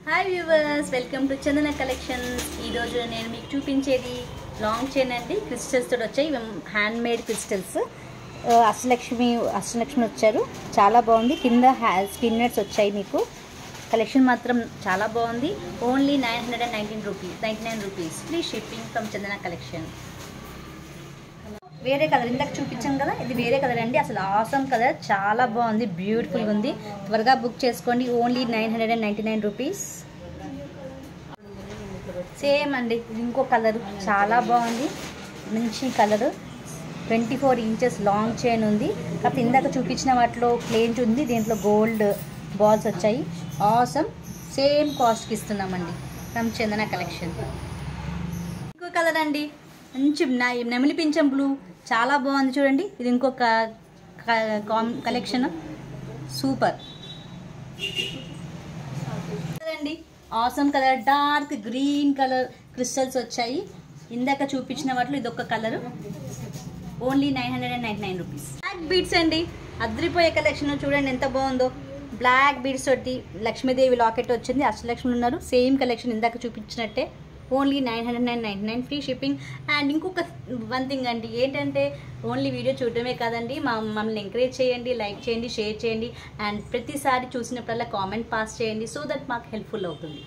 Hi viewers, welcome to Chandana collections. ఈరోజు నేను మీకు చూపించేది లాంగ్ చైన్ అండి. క్రిస్టల్స్ తోటి వచ్చాయి, హ్యాండ్ మేడ్ క్రిస్టల్స్. అష్టలక్ష్మి వచ్చారు, చాలా బాగుంది. కింద స్పిన్నర్స్ వచ్చాయి. మీకు కలెక్షన్ మాత్రం చాలా బాగుంది. Only 999 rupees free shipping from Chandana collection. వేరే కలర్ ఇందాక చూపించాం కదా, ఇది వేరే కలర్ అండి. అసలు ఆసమ్ కలర్, చాలా బాగుంది, బ్యూటిఫుల్గా ఉంది. త్వరగా బుక్ చేసుకోండి. Only 999 rupees. సేమ్ అండి, ఇది ఇంకో కలర్, చాలా బాగుంది, మంచి కలరు. 24 ఇంచెస్ లాంగ్ చైన్ ఉంది. కాకపోతే ఇందాక చూపించిన వాటిలో ప్లేన్ ఉంది, దీంట్లో గోల్డ్ బాల్స్ వచ్చాయి. ఆసమ్, సేమ్ కాస్ట్కి ఇస్తున్నామండి ఫ్రమ్ చందన కలెక్షన్. ఇంకో కలర్ అండి, మంచి నెమలి పింఛం బ్లూ, చాలా బాగుంది చూడండి. ఇది ఇంకొక కలెక్షన్, సూపర్ అండి. Awesome colour, dark green colour crystals వచ్చాయి. ఇందాక చూపించిన వాటిలో ఇదొక colour. Only 999 rupees. Black beads అండి, అద్రిపోయే కలెక్షన్ చూడండి ఎంత బాగుందో. బ్లాక్ బీడ్స్ తోటి లక్ష్మీదేవి లాకెట్ వచ్చింది. అష్టలక్ష్మి ఉన్నారు, సేమ్ కలెక్షన్ ఇందాక చూపించినట్టే. Only 999 free shipping. అండ్ ఇంకొక వన్ థింగ్ అండి, ఏంటంటే ఓన్లీ వీడియో చూడటమే కాదండి, మమ్మల్ని ఎంకరేజ్ చేయండి, లైక్ చేయండి, షేర్ చేయండి. అండ్ ప్రతిసారి చూసినప్పుడల్లా కామెంట్ పాస్ చేయండి, సో దట్ మాకు హెల్ప్ఫుల్ అవుతుంది.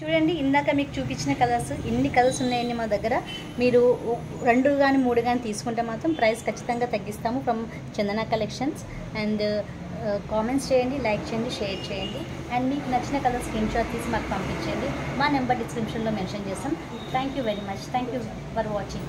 చూడండి, ఇందాక మీకు చూపించిన కలర్స్, ఇన్ని కలర్స్ ఉన్నాయండి మా దగ్గర. మీరు 2 కానీ 3 కానీ తీసుకుంటే మాత్రం ప్రైస్ ఖచ్చితంగా తగ్గిస్తాము from Chandana collections. And comments చేయండి, లైక్ చేయండి, షేర్ చేయండి. అండ్ మీకు నచ్చిన కలర్ స్క్రీన్ షాట్ తీసి మాకు పంపించండి. మా నెంబర్ డిస్క్రిప్షన్లో మెన్షన్ చేస్తాం. Thank you very much. Thank you for watching.